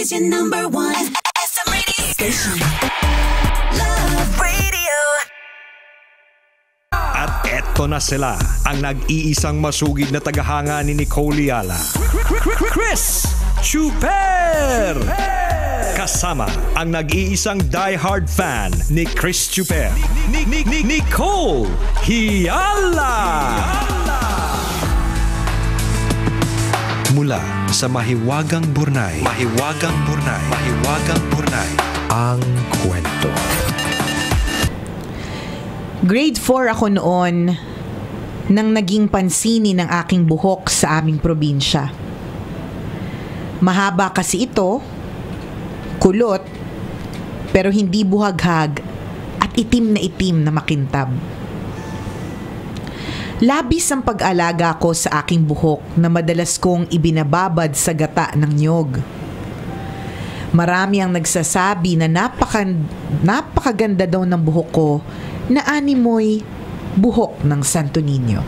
is your number one SM radio station. Love Radio. At eto na sila, ang nag-iisang masugid na tagahanga ni Nicole Yala, Chris Chuper! Kasama ang nag-iisang die-hard fan ni Chris Chuper, Nicole Yala! Mula sa Mahiwagang Burnay, ang kwento. Grade 4 ako noon nang naging pansini ng aking buhok sa aming probinsya. Mahaba kasi ito, kulot, pero hindi buhaghag at itim na makintab. Labis ang pag-alaga ko sa aking buhok na madalas kong ibinababad sa gata ng niyog. Marami ang nagsasabi na napakaganda daw ng buhok ko na animoy buhok ng Santo Niño.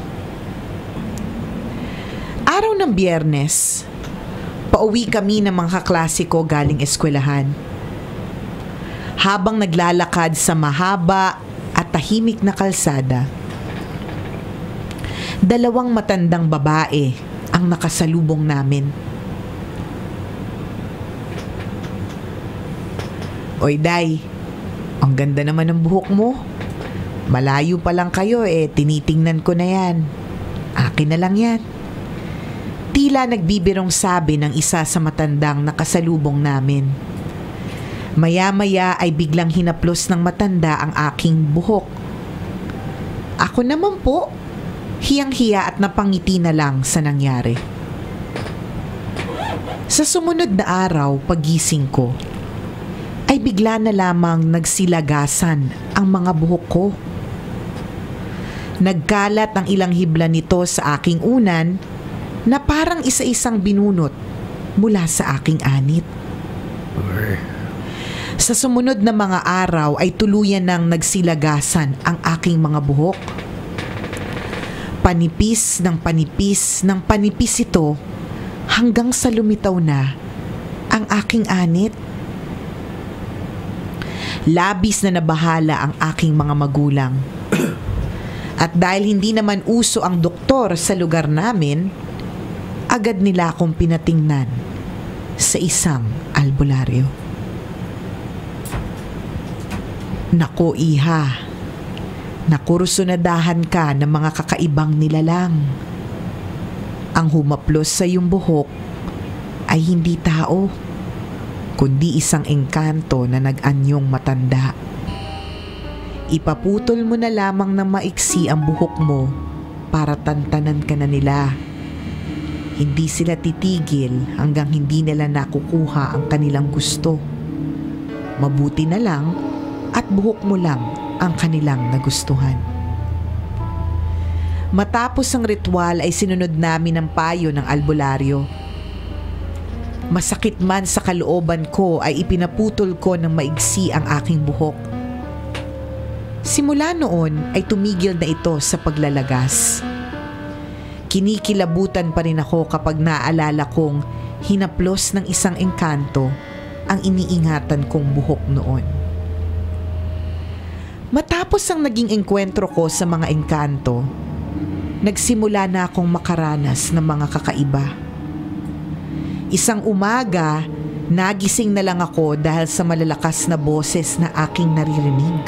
Araw ng Biyernes, pauwi kami ng mga kaklase ko galing eskwelahan. Habang naglalakad sa mahaba at tahimik na kalsada, dalawang matandang babae ang nakasalubong namin. Oy, Day, ang ganda naman ng buhok mo. Malayo pa lang kayo tinitingnan ko na yan. Akin na lang yan. Tila nagbibirong sabi ng isa sa matandang nakasalubong namin. Maya-maya ay biglang hinaplos ng matanda ang aking buhok. Ako naman po, hiyang-hiya at napangiti na lang sa nangyari. Sa sumunod na araw, pagising ko, ay bigla na lamang nagsilagasan ang mga buhok ko. Nagkalat ang ilang hibla nito sa aking unan na parang isa-isang binunot mula sa aking anit. Sa sumunod na mga araw ay tuluyan nang nagsilagasan ang aking mga buhok. Panipis ito hanggang sa lumitaw na ang aking anit. Labis na nabahala ang aking mga magulang. At dahil hindi naman uso ang doktor sa lugar namin, agad nila akong pinatingnan sa isang albularyo. Nako, iha, nakursunadahan ka ng mga kakaibang nilalang. Ang humaplos sa iyong buhok ay hindi tao, kundi isang engkanto na nag-anyong matanda. Ipaputol mo na lamang ng maiksi ang buhok mo para tantanan ka na nila. Hindi sila titigil hanggang hindi nila nakukuha ang kanilang gusto. Mabuti na lang at buhok mo lang ang kanilang nagustuhan. Matapos ang ritual ay sinunod namin ang payo ng albularyo. Masakit man sa kalooban ko ay ipinaputol ko ng maigsi ang aking buhok. Simula noon ay tumigil na ito sa paglalagas. Kinikilabutan pa rin ako kapag naaalala kong hinaplos ng isang engkanto ang iniingatan kong buhok noon. Matapos ang naging engkwentro ko sa mga engkanto, nagsimula na akong makaranas ng mga kakaiba. Isang umaga, nagising na lang ako dahil sa malalakas na boses na aking naririnig.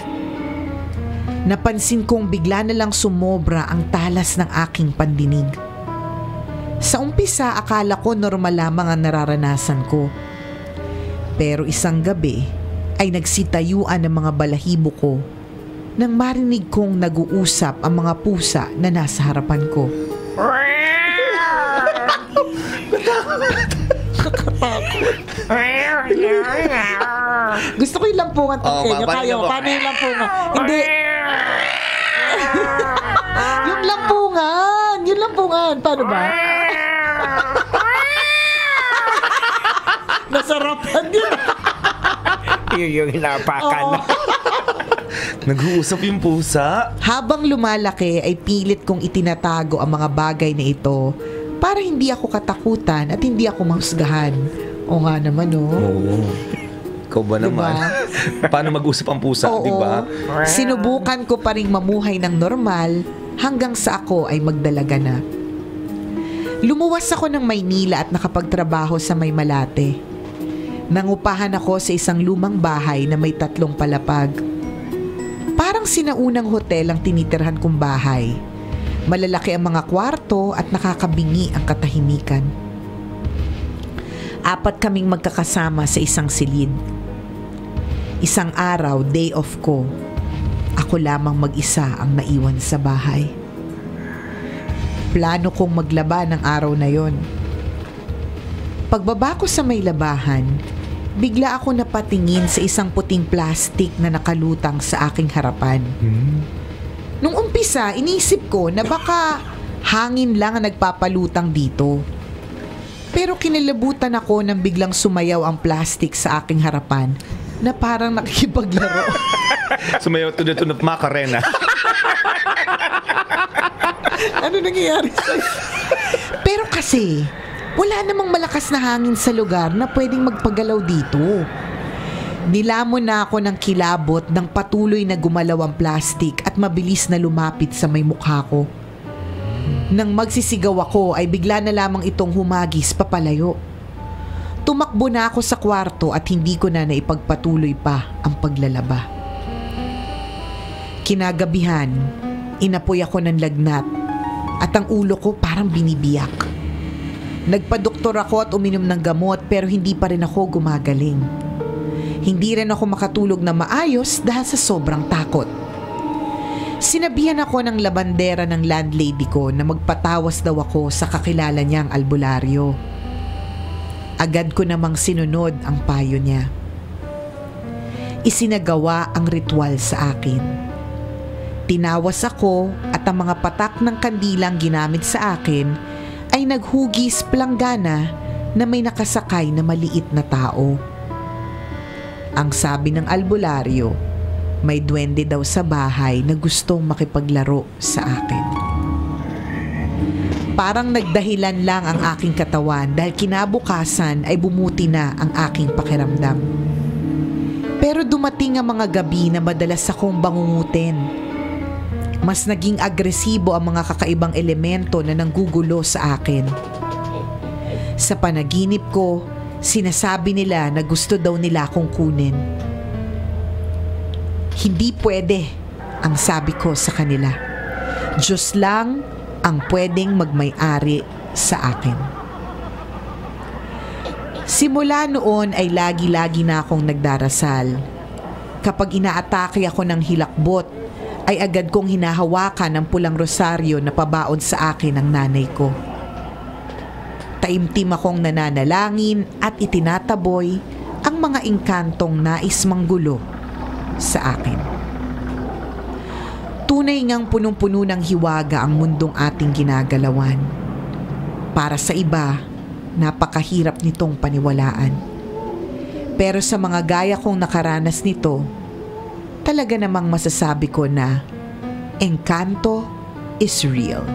Napansin kong bigla na lang sumobra ang talas ng aking pandinig. Sa umpisa, akala ko normal lamang ang nararanasan ko. Pero isang gabi ay nagsitayuan ng mga balahibo ko nang marinig kong nag-uusap ang mga pusa na nasa harapan ko. Gusto ko yung lampungan tangkenya. Paano yung lampungan? Hindi. Yung lampungan. Paano ba? Nasarapan yun. Yung hinapakan. Nag-uusap yung pusa. Habang lumalaki ay pilit kong itinatago ang mga bagay na ito para hindi ako katakutan at hindi ako mahusgahan O nga naman, Oo. Ikaw ba Diba? naman? Paano mag-usap ang pusa, Oo. di ba? Sinubukan ko pa ring mamuhay ng normal hanggang sa ako ay magdalaga na. Lumuwas ako ng Maynila at nakapagtrabaho sa May Malate. Nangupahan ako sa isang lumang bahay na may 3 palapag. Parang sinaunang hotel ang tinitirhan kong bahay. Malalaki ang mga kwarto at nakakabingi ang katahimikan. 4 kaming magkakasama sa isang silid. Isang araw, day off ko. Ako lamang mag-isa ang naiwan sa bahay. Plano kong maglaba ng araw na yon. Pagbaba ko sa may labahan, bigla ako napatingin sa isang puting plastik na nakalutang sa aking harapan. Nung umpisa, inisip ko na baka hangin lang ang nagpapalutang dito. Pero kinilabutan ako nang biglang sumayaw ang plastik sa aking harapan na parang nakikipaglaro. Sumayaw to the tune of Macarena. Ano nangyayari sa'yo? Pero kasi, wala namang malakas na hangin sa lugar na pwedeng magpagalaw dito. Nilamon na ako ng kilabot ng patuloy na gumalaw ang plastik at mabilis na lumapit sa may mukha ko. Nang magsisigaw ako ay bigla na lamang itong humagis papalayo. Tumakbo na ako sa kwarto at hindi ko na naipagpatuloy pa ang paglalaba. Kinagabihan, inapoy ako ng lagnat at ang ulo ko parang binibiyak. Nagpadoktor ako at uminom ng gamot pero hindi pa rin ako gumagaling. Hindi rin ako makatulog na maayos dahil sa sobrang takot. Sinabihan ako ng labandera ng landlady ko na magpatawas daw ako sa kakilala niyang albularyo. Agad ko namang sinunod ang payo niya. Isinagawa ang ritual sa akin. Tinawas ako at ang mga patak ng kandilang ginamit sa akin ay naghugis planggana na may nakasakay na maliit na tao. Ang sabi ng albularyo, may duwende daw sa bahay na gustong makipaglaro sa akin. Parang nagdahilan lang ang aking katawan dahil kinabukasan ay bumuti na ang aking pakiramdam. Pero dumating ang mga gabi na madalas akong bangungutin. Mas naging agresibo ang mga kakaibang elemento na nanggugulo sa akin. Sa panaginip ko, sinasabi nila na gusto daw nila akong kunin. Hindi pwede, ang sabi ko sa kanila. Diyos lang ang pwedeng magmay-ari sa akin. Simula noon ay lagi-lagi na akong nagdarasal. Kapag inaatake ako ng hilakbot, ay agad kong hinahawakan ang pulang rosaryo na pabaon sa akin ng nanay ko. Taimtim akong nananalangin at itinataboy ang mga engkantong nais manggulo sa akin. Tunay ngang punong-puno ng hiwaga ang mundong ating ginagalawan. Para sa iba, napakahirap nitong paniwalaan. Pero sa mga gaya kong nakaranas nito, talaga namang masasabi ko na engkanto is real.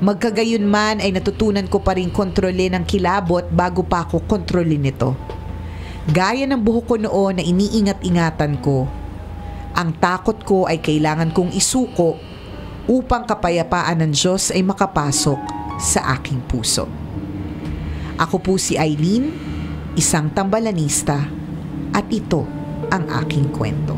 Magkagayon man ay natutunan ko pa rin kontrolin ang kilabot bago pa ako kontrolin ito. Gaya ng buhok ko noon na iniingat-ingatan ko, ang takot ko ay kailangan kong isuko upang kapayapaan ng Diyos ay makapasok sa aking puso. Ako po si Eileen, isang tambalanista, at ito ang aking kwento.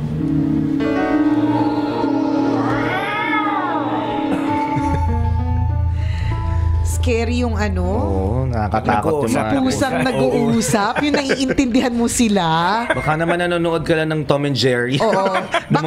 Scary yung ano. Oo, nakakatakot yung mga Pusang nag-uusap. Yung naiintindihan mo sila. Baka naman nanonood ka lang ng Tom and Jerry. Oo. Ng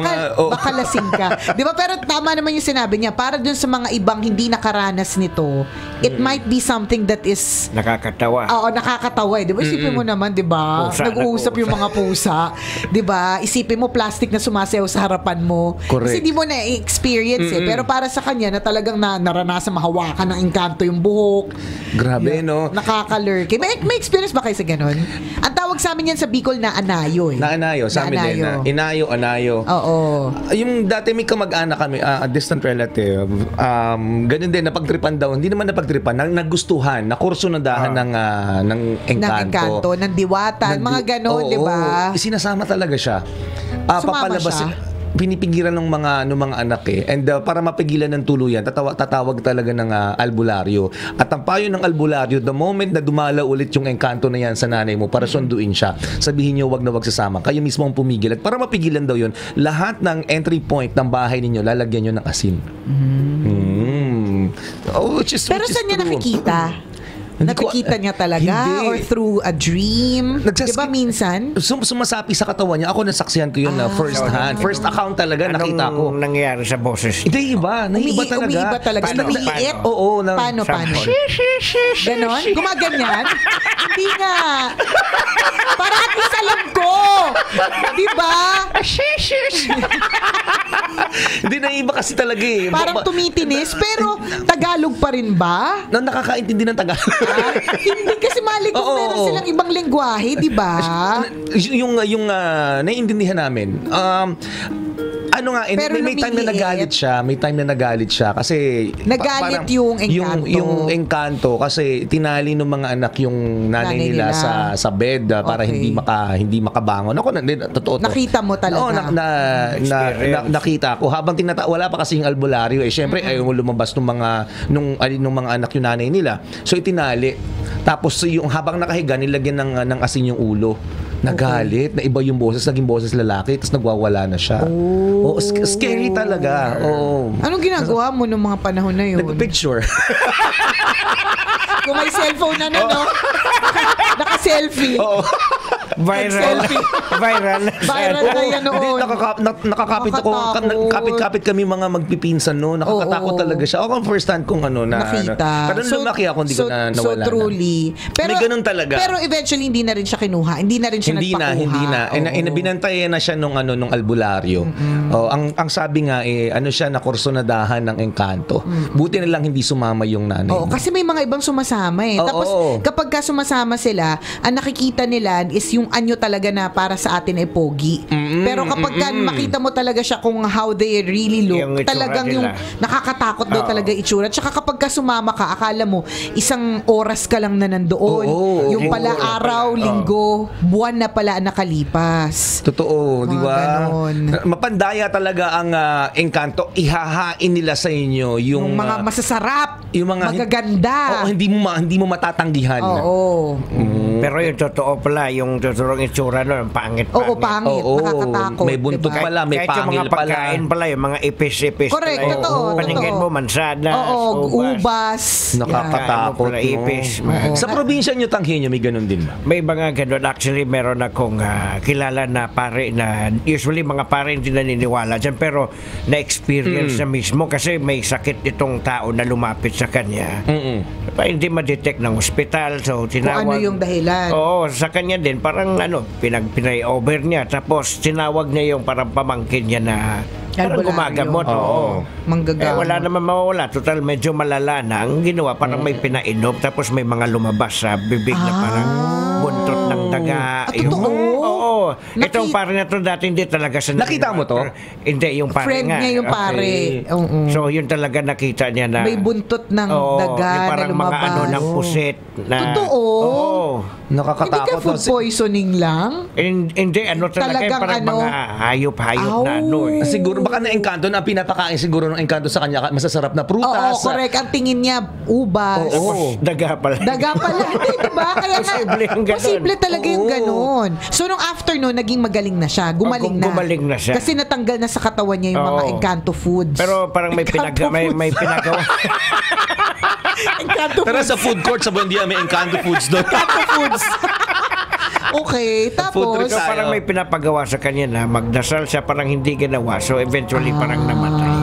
Baka lasing ka. Di ba? Pero tama naman yung sinabi niya. Para dun sa mga ibang hindi nakaranas nito, it might be something that is... Nakakatawa. Oo, nakakatawa eh. Di ba? Isipin mo naman, di ba? Nag-uusap yung mga pusa. Di ba? Isipin mo, plastic na sumasayaw sa harapan mo. Correct. Kasi di mo na-experience eh. Pero para sa kanya na talagang naranasan mahawakan ng engkanto yung buhok. Grabe, no? Nakaka-lurky. May experience ba kayo sa ganun? Ang tawag sa amin yan sa Bicol na anayo eh. Na anayo, sa amin din. Inayo, anayo. Oo. Yung dati may kamag-anak kami, a distant relative, ganun din, napagtripan daw. Hindi naman napagtripan, nagustuhan, nakurso na dahan ng engkanto. Ng diwata, mga ganun, di ba? Sinasama talaga siya. Sumama siya? Pinipigilan ng mga anak eh. And para mapigilan ng tuluyan, tatawag talaga ng albularyo. At ang payo ng albularyo, the moment na dumala ulit yung engkanto na yan sa nanay mo para sunduin siya, sabihin niyo wag na wag sasama. Kayo mismo ang pumigil. At para mapigilan daw yun, lahat ng entry point ng bahay ninyo, lalagyan nyo ng asin. Pero saan niya nakikita? Nakikita niya talaga? Hindi. Or through a dream? Diba minsan? Sumasapi sa katawan niya. Ako nasaksihan ko yun na first hand. First account talaga nakita ko. Anong nangyayari sa boses? Hindi iba. Naiiba talaga. Umiiba talaga. Paano? Oo. Paano? Ganon? Gumaganyan? Hindi nga. Para at least alam ko. Diba? Hindi, naiiba kasi talaga eh. Parang tumitinis. Pero Tagalog pa rin ba? Nakakaintindi ng Tagalog. Hindi kasi mali kung meron silang ibang lengguwahe, di ba? Yung naiintindihan namin. May time na nagalit siya. May time na nagalit siya kasi nagalit yung engkanto. Yung engkanto kasi tinali ng mga anak yung nanay nila sa bed para hindi makabangon. Ako totoo to. Nakita mo talaga. Oo, nakita ko habang wala pa kasi yung albularyo eh. Syempre ayaw mo lumabas nung mga anak yung nanay nila. So itinali. Tapos yung habang nakahiga nilagyan ng asin yung ulo. Nagalit, na iba yung boses, naging boses lalaki, tapos nagwawala na siya. Oh, scary talaga. Oh. Anong ginagawa mo nung mga panahon na yun? Nagpicture. Kung may cellphone na no? Naka-selfie. Oo. Viral na yan noon. Nakakapit ako. Kapit-kapit kami mga magpipinsan, no? Nakakatakot talaga siya. Ako ang first hand kong nakita. Parang lumaki ako, hindi ko na nawala. So truly. Pero, may ganun talaga. Pero eventually, hindi na rin siya kinuha. Hindi na rin siya nagpakuha. Hindi na. Binantayan na siya nung albularyo. Ang sabi nga, siya, nakursonadahan ng engkanto. Buti na lang hindi sumama yung nanay. Oo, kasi may mga ibang sumasama eh. Tapos, kapag ka sumasama sila, ang nakikita nila is yung anyo talaga na para sa atin ay pogi. Pero kapag makita mo talaga siya kung how they really look, yung talagang yung nakakatakot daw talaga itsura. Tsaka kapag ka sumama ka, akala mo isang oras ka lang na nandoon. Yung pala araw, linggo, buwan na pala nakalipas. Totoo, di ba? Ganon. Mapandaya talaga ang engkanto. Ihahain nila sa inyo yung mga masasarap, yung mga magaganda. Hindi mo matatanggihan. Oo. Pero yung totoo pala, yung totoong itsura nun, pangit. Oo, pangit. Nakakatakot. May buntot diba? pala, may kahit pangil yung mga pagkain pala, yung mga ipis-ipis. Correct, pala, totoo. Paningin mo, mansadas, ubas. Nakakatakot. Pala, ipis. Sa probinsya nyo, Tanghenyo, may ganun din ba? May mga ganun. Actually, meron akong kilala na pare na usually mga pare hindi naniniwala dyan, pero na-experience na mismo kasi may sakit itong tao na lumapit sa kanya. Hindi ma-detect ng ospital. So, tinawag. Kung ano yung dahilan. Oo, sa kanya din, parang pinay-over niya. Tapos, tinawag niya yung parang pamangkin niya na parang gumagamot. Manggagamot. Wala naman mawawala. Total, medyo malala na. Ang ginawa, parang may pinainom. Tapos may mga lumabas sa bibig na parang buntot ng daga. Totoo? Oo. Itong pare na to dati hindi talaga sa Nakita mo to? Hindi, yung pare Friend nga. niya yung pare. So, yun talaga nakita niya na may buntot ng daga yung na parang lumabas. mga ng pusit. Na, Totoo? Oo. Nakakatakot. Hindi ka food poisoning lang? Hindi, talaga Talagang parang mga hayop-hayop na Siguro baka na engkanto na pinapakain siguro ng engkanto sa kanya masasarap na prutas. Oo, correct. Ang tingin niya, ubas. Tapos daga pala. Daga pala. Hindi, diba? Kaya Posible talaga yung ganon. So, nung afternoon, naging magaling na siya. Gumaling na. Gumaling na siya. Kasi natanggal na sa katawan niya yung mga engkanto foods. Pero parang may pinagawa. Engkanto Pero foods. sa food court sa Buendia may engkanto foods doon. Engkanto foods. Okay, tapos So parang may pinapagawa sa kanya na magdasal siya, parang hindi ginawa. So eventually parang namatay.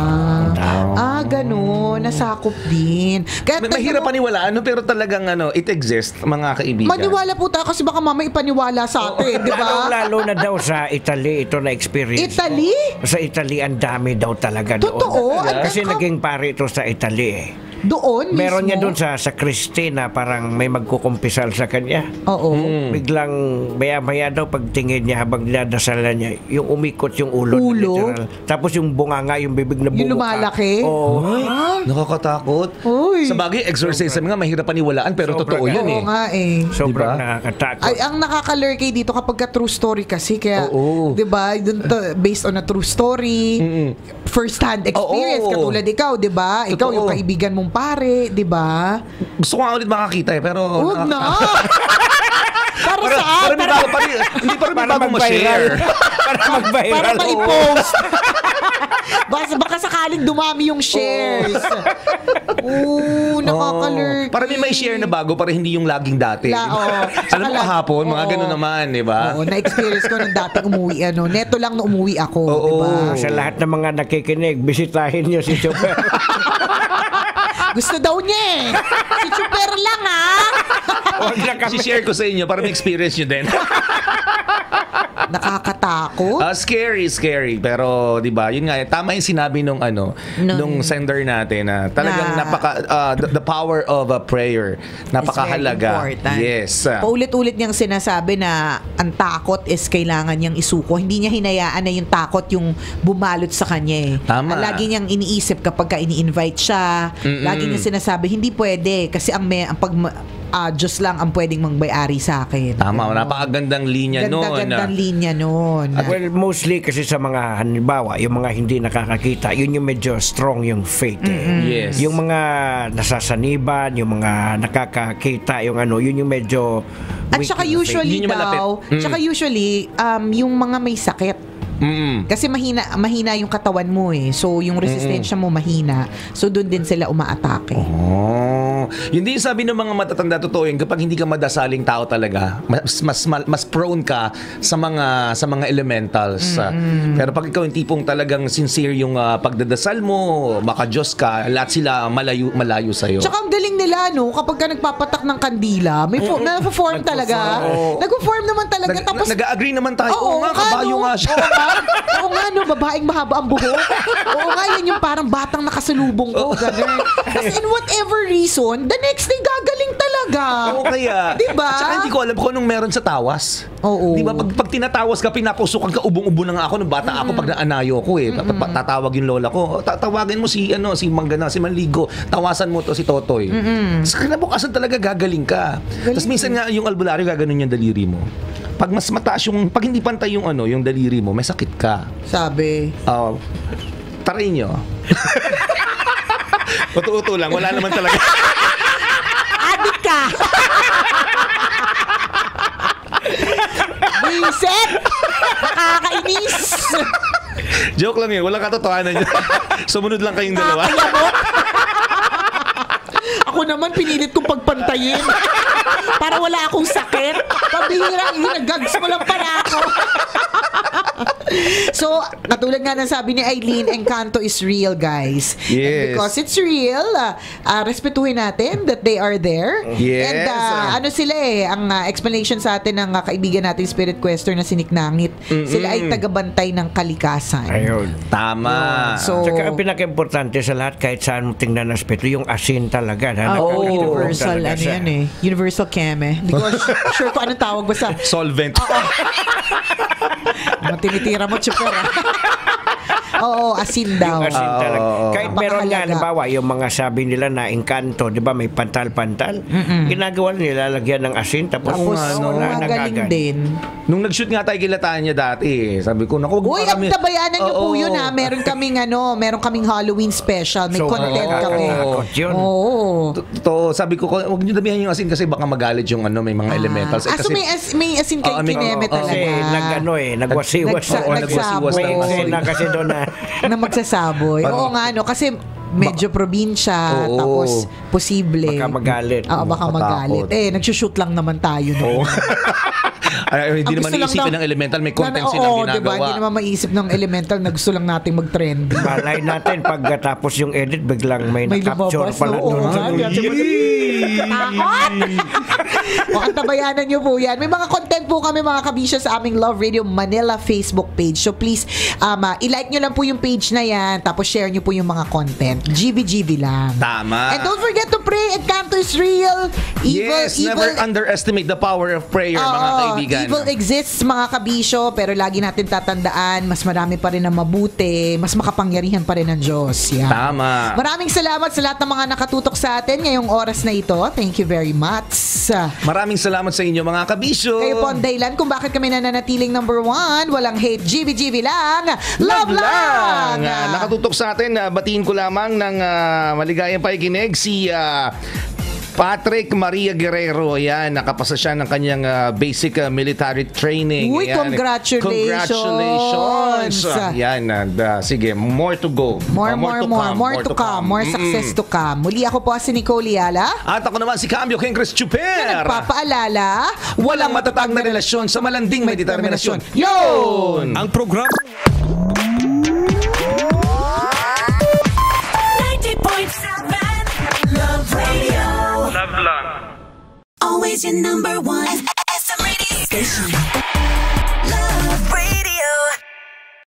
Ganun. Nasakop din. Kaya Mahirap paniwalaan, pero talagang it exists, mga kaibigan. maniwala po tayo kasi baka mama ipaniwala sa atin, di ba? Lalo na daw sa Italy, ito na experience. Italy? Sa Italy, ang dami daw talaga doon. Totoo? Kasi naging pare ito sa Italy eh. Doon mismo? Meron niya doon sa Christie na parang may magkukumpisal sa kanya. Oo. Biglang maya-maya daw pagtingin niya habang dinadasalan niya, yung umikot yung ulo. Literal. Tapos yung bunganga, yung bibig na bumuka. Yung lumalaki? Oo. Nakakatakot. Uy. Sa bagay, exorcism nga, mahirap paniwalaan, pero Sobrang totoo yun Oo nga eh. Sobrang Diba? nakakatakot. Ay, ang nakakalurkay dito kapag ka true story kasi kaya, Oo. 'di ba? Based on a true story, first hand experience Oo. katulad ikaw, 'di ba? Ikaw Totoo. yung kaibigan mong pare, 'di ba? Gusto ko nga ulit makakita pero... Huwag na. Para saan? Hindi pa rin Para bago mag-viral. ma-share. Para mag-viral. Para ma-post. Baka sakaling dumami yung shares. Nakakalurkay. Para may share na bago, para hindi yung laging dati. Alam mo kahapon, mga ganun naman, di ba? Oo, na-experience ko nung dati umuwi, neto lang na umuwi ako, Oo. di ba? Sa lahat ng mga nakikinig, bisitahin niyo si Chopper. Gusto daw niya eh. Si Chuper lang ha. Huwag na kami. Si-share ko sa inyo para ma-experience nyo din. Nakakatakot. Scary. Pero, di ba, yun nga, tama yung sinabi nung sender natin na talagang the power of a prayer. Napakahalaga. It's very important. Yes. Paulit-ulit niyang sinasabi na ang takot is kailangan niyang isuko. Hindi niya hinayaan na yung takot yung bumalot sa kanya eh. Tama. Lagi niyang iniisip kapag ka ini-invite siya. Lagi niya sinasabi, hindi pwede kasi ang Diyos lang ang pwedeng magbayari sa akin. Tama, napakagandang linya nun. Ganda-gandang linya nun. Well, mostly kasi sa mga halimbawa, yung mga hindi nakakakita, yun yung medyo strong yung faith. Yes. Yung mga nasasaniban, yung mga nakakakita, yun yung medyo At weak saka yung faith. usually Yun yung malapit. daw, tsaka usually, yung mga may sakit, kasi mahina yung katawan mo eh. So, yung resistensya mo mahina. So, doon din sila umaatake. Yun din yung sabi ng mga matatanda, totoo yun, kapag hindi ka madasaling tao talaga, mas prone ka sa mga elementals. Pero pag ikaw yung tipong talagang sincere yung pagdadasal mo, maka-Diyos ka, lahat sila malayo sa'yo. Tsaka ang galing nila, no? Kapag ka nagpapatak ng kandila, may na-form talaga. Nag-form naman talaga. Tapos, nag-agree naman tayo. Oo nga, kabayo nga siya. Oo nga, no? Babaeng mahaba ang buhok. Oo nga, yan yung parang batang nakasalubong ko. Ganun. Kasi in whatever reason, the next day gagaling talaga. Oo, kaya. Diba? Tsaka hindi ko alam kung anong meron sa tawas. Oo. Diba? Pag tinatawas ka, pinapusukan ka, ubong-ubo na nga ako nung bata ako pag naanayo ko eh. Tatawag yung lola ko. Tatawagin mo si Manggana, si Manligo. Tawasan mo to si Totoy. Sa kinabukasan talaga gagaling ka. Tapos minsan nga yung albularyo gaganon yung daliri mo. Pag mas mataas pag hindi pantay yung daliri mo, may sakit ka. Sabi. Try nyo. Uto-uto lang, wala naman talaga. Adik ka! Buisit! Nakakainis! Joke lang yun, walang katotohanan yun. Sumunod lang kayong dalawa. Ako naman pinilit kong pagpantayin para wala akong sakit. Pabihira, nag-gags mo lang para ako. So, katulad nga ng sabi ni Eileen, Encanto is real, guys. Yes. And because it's real, respetuhin natin that they are there. Yes. And ano sila ang explanation sa atin ng kaibigan natin, Spirit Quester na si Nick Nangit, sila ay tagabantay ng kalikasan. Ayun. Tama. So, Tsaka ang pinaka-importante sa lahat, kahit saan mo tingnan ng aspeto, yung asin talaga. universal, yan eh. Universal keme. Hindi ko sure kung anong tawag ba sa... Solvent. Tinitira mo, Chuper. Oo, asin daw. Yung asin talaga. Kahit meron nga, Napakahalaga. halimbawa, yung mga sabi nila na Encanto, di ba, may pantal-pantal. Ginagawa nila, lagyan ng asin, tapos Magaling din. Nung nag-shoot nga tayo kilataan niya dati, sabi ko, naku, Uy, ang tabayanan niyo po yun ha. Meron kaming Halloween special. May content kami. Oo. Totoo, sabi ko, huwag niyo damihan yung asin kasi baka magalit yung may mga elementals. So may asin kay kineme talaga. Kasi nagwasiwas. Nagwasiwas May eksena kasi doon na magsasaboy. Oo nga, no? Kasi medyo probinsya, tapos posible. Baka magalit. Oo, baka magalit. Nagsushoot lang naman tayo. No? Hindi naman iisipin ng elemental, may content silang ginagawa. Diba? Hindi naman maisip ng elemental na gusto lang natin mag-trend. Malay natin, pagkatapos yung edit, biglang may na-capture lumabas, pala oo, doon. Takot! O, antabayanan nyo po yan. May mga content po kami mga kabisyo sa aming Love Radio Manila Facebook page. So please, i-like nyo lang po yung page na yan, tapos share nyo po yung mga content. GB lang. Tama. And don't forget to pray. Encanto is real. Never underestimate the power of prayer, mga kaibigan. Evil exists, mga kabisyo, pero lagi natin tatandaan, mas marami pa rin ang mabuti, mas makapangyarihan pa rin ang Diyos. Yan. Tama. Maraming salamat sa lahat ng mga nakatutok sa atin ngayong oras na ito. Thank you very much. Maraming salamat sa inyo, mga kabisyo. Kayo po ang dahilan kung bakit kami nananatiling number 1. Walang hate, GB lang. Love lang! Nakatutok sa atin, batiin ko lamang ng maligayang pakikinig si Patrick Maria Guerrero. Ayan, nakapasa siya ng kanyang basic military training. Uy, ayan. Congratulations! Ayan, sige, more to go. More to come. More success to come. Muli ako po si Nicole Yala. At ako naman si Cambio King Chris Chuper. Na nagpapaalala, walang matatag na relasyon sa malanding may determinasyon. Yun! Ang programa 90.7 Love Radio. Love lang. Always your number one. SM Radio Station.